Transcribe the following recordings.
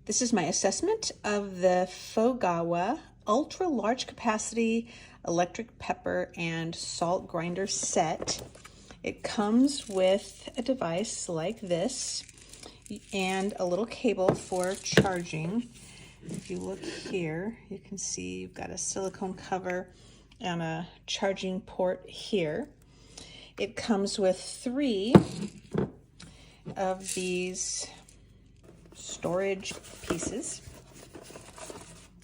This is my assessment of the Fogawa Ultra Large Capacity Electric Pepper and Salt Grinder Set. It comes with a device like this and a little cable for charging. If you look here, you can see you've got a silicone cover and a charging port here. It comes with 3 of these storage pieces.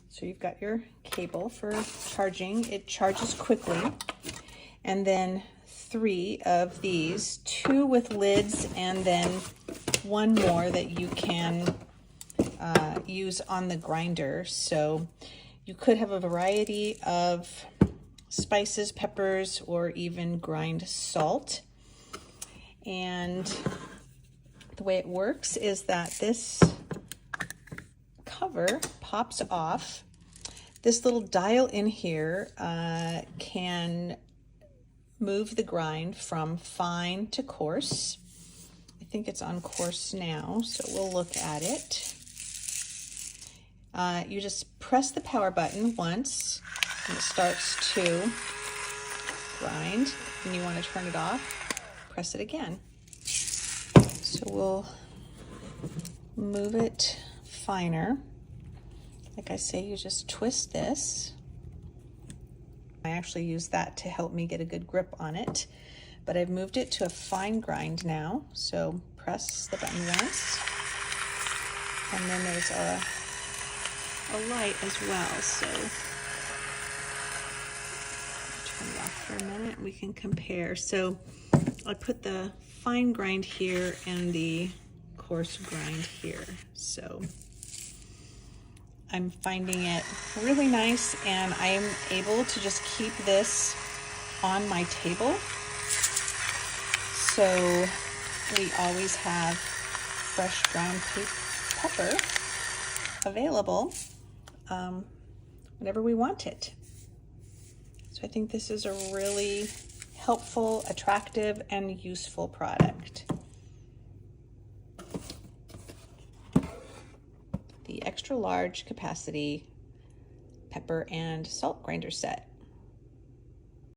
So you've got your cable for charging. It charges quickly. And then 3 of these, 2 with lids and then 1 more that you can use on the grinder. So you could have a variety of spices, peppers, or even grind salt. And the way it works is that this cover pops off. This little dial in here can move the grind from fine to coarse. I think it's on coarse now, so we'll look at it. You just press the power button once and it starts to grind. And you want to turn it off, press it again. So we'll move it finer. Like I say, you just twist this. I actually use that to help me get a good grip on it, but I've moved it to a fine grind now. So press the button once, and then there's a light as well. So turn it off for a minute, we can compare. So I put the fine grind here and the coarse grind here. So I'm finding it really nice, and I'm able to just keep this on my table. So we always have fresh ground pepper available whenever we want it. So I think this is a really helpful, attractive, and useful product. The extra large capacity pepper and salt grinder set.